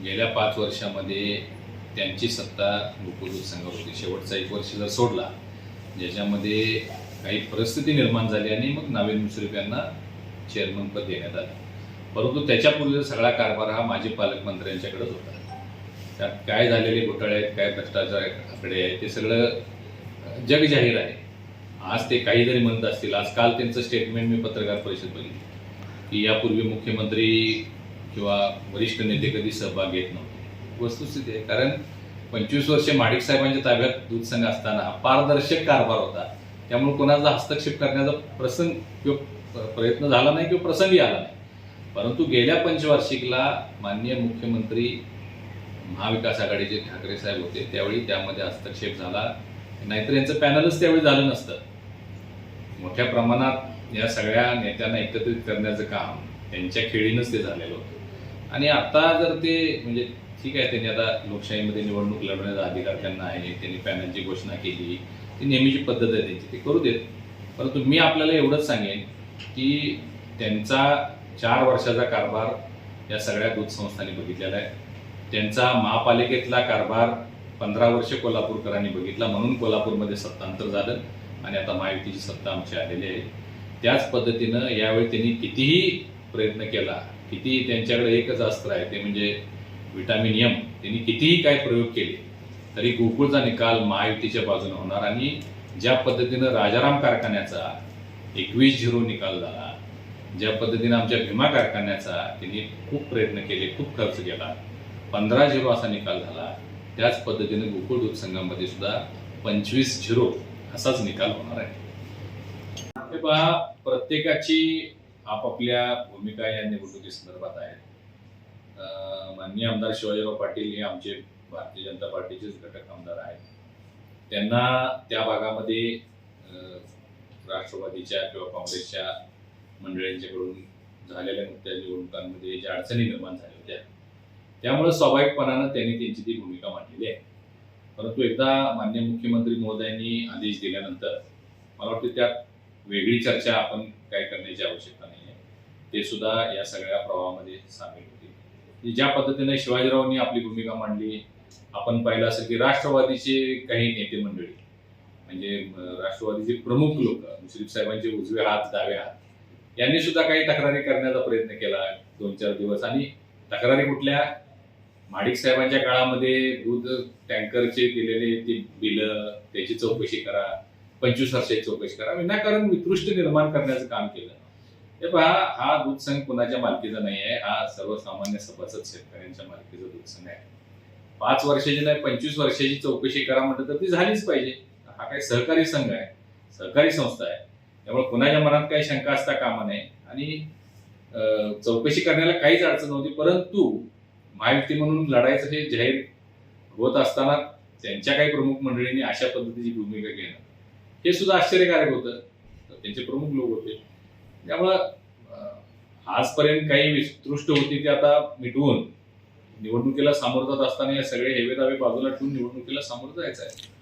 गेल्या 5 वर्षामध्ये त्यांची सत्ता गोकुळ दूध संघावर होती. शेवटचा 1 वर्ष जर सोडला, ज्याच्यामध्ये काही परिस्थिती निर्माण झाली आणि मग नावेद मुश्रीफ यांना चेअरमनपद देण्यात आलं. परंतु त्याच्यापूर्वीचा सगळा कारभार हा माजी पालकमंत्र्यांच्याकडेच होता. त्यात काय झालेले घोटाळे आहेत, काय भ्रष्टाचार आकडे आहेत, ते सगळं जगजाहीर आहे. आज ते काही जरी म्हणत असतील, आज काल त्यांचं स्टेटमेंट मी पत्रकार परिषद बघितली की यापूर्वी मुख्यमंत्री किंवा वरिष्ठ नेते कधी सहभाग घेत नव्हते. वस्तुस्थिती आहे, कारण 25 वर्षे माडिक साहेबांच्या ताब्यात दूध संघ असताना पारदर्शक कारभार होता. त्यामुळे कोणाचा हस्तक्षेप करण्याचा प्रसंग किंवा प्रयत्न झाला नाही किंवा प्रसंगी आला नाही. परंतु गेल्या पंचवार्षिकला माननीय मुख्यमंत्री महाविकास आघाडीचे ठाकरे साहेब होते, त्यावेळी त्यामध्ये हस्तक्षेप झाला, नाहीतर यांचं पॅनलच त्यावेळी झालं नसतं. मोठ्या प्रमाणात या सगळ्या नेत्यांना एकत्रित करण्याचं काम त्यांच्या खेळीनंच ते झालेलं होतं. आणि आता जर ते म्हणजे ठीक आहे, त्यांनी आता लोकशाहीमध्ये निवडणूक लढवण्याचा अधिकार त्यांना आहे, त्यांनी पॅनलची घोषणा केली, ती नेहमीची पद्धत आहे त्यांची, ते करू देत. परंतु मी आपल्याला एवढंच सांगेन की त्यांचा 4 वर्षाचा कारभार या सगळ्या दूध संस्थांनी बघितलेला आहे. त्यांचा महापालिकेतला कारभार 15 वर्ष कोल्हापूरकरांनी बघितला, म्हणून कोल्हापूरमध्ये सत्तांतर झालं आणि आता महायुतीची सत्ता आमची आलेली आहे. त्याच पद्धतीनं यावेळी त्यांनी कितीही प्रयत्न केला, किती त्यांच्याकडे एकच अस्त्र आहे, ते म्हणजे विटामिन एम. त्यांनी कितीही काय प्रयोग केले तरी गोकुळचा निकाल महायुतीच्या बाजूने होणार. आणि ज्या पद्धतीनं राजाराम कारखान्याचा 21-0 निकाल झाला, ज्या पद्धतीनं आमच्या भीमा कारखान्याचा त्यांनी खूप प्रयत्न केले, खूप खर्च केला, 15-0 असा निकाल झाला, त्याच पद्धतीने गोकुळ दूध संघामध्ये सुद्धा 25-0 असाच निकाल होणार आहे. हे पहा, प्रत्येकाची आपापल्या भूमिका या निवडणुकी संदर्भात आहेत. माननीय आमदार शिवाजीराव पाटील हे आमचे भारतीय जनता पार्टीचेच घटक आमदार आहेत. त्यांना त्या भागामध्ये राष्ट्रवादीच्या किंवा काँग्रेसच्या मंडळींच्याकडून झालेल्या नुकत्या निवडणुकांमध्ये ज्या अडचणी निर्माण झाल्या होत्या, त्यामुळे स्वाभाविकपणानं त्यांनी त्यांची ती भूमिका मांडलेली आहे. परंतु एकदा माननीय मुख्यमंत्री महोदयांनी आदेश दिल्यानंतर मला वाटतं त्यात वेगळी चर्चा आपण काय करण्याची आवश्यकता नाही आहे. ते सुद्धा या सगळ्या प्रवाहामध्ये सामील होतील. ज्या पद्धतीने शिवाजीरावांनी आपली भूमिका मांडली, आपण पाहिलं असेल की राष्ट्रवादीचे काही नेते मंडळी म्हणजे राष्ट्रवादीचे प्रमुख लोक, मुश्रीफ साहेबांचे उजवे हात, डावे हात, यांनी सुद्धा काही तक्रारी करण्याचा प्रयत्न केला 2-4 दिवस. आणि तक्रारी कुठल्या? माडिक साहेबांच्या काळामध्ये दूध टँकरचे दिलेले ते बिलं, त्याची चौकशी करा, 25 वर्षाची चौकशी करा, विनाकारण विकृष्ट निर्माण करण्याचं काम केलं. हे पहा, हा दूध संघ कुणाच्या मालकीचा नाही आहे, हा सर्वसामान्य सभासद शेतकऱ्यांच्या मालकीचा दूध संघ आहे. 5 वर्षाची नाही 25 वर्षाची चौकशी करा म्हटलं तर ती झालीच पाहिजे. हा काही सहकारी संघ आहे, सहकारी संस्था आहे, त्यामुळे कुणाच्या मनात काही शंका असता कामा नये. आणि चौकशी करण्याला काहीच अडचण नव्हती. परंतु महायुती म्हणून लढायचं हे जाहीर होत असताना त्यांच्या काही प्रमुख मंडळींनी अशा पद्धतीची भूमिका घेणं हे सुद्धा आश्चर्यकारक होतं. त्यांचे प्रमुख लोक होते, त्यामुळं आजपर्यंत काही विस्तृष्ट होती ती आता मिटवून निवडणुकीला सामोरं जात असताना या सगळे हेवेदावे बाजूला ठेवून निवडणुकीला सामोरं जायचं आहे.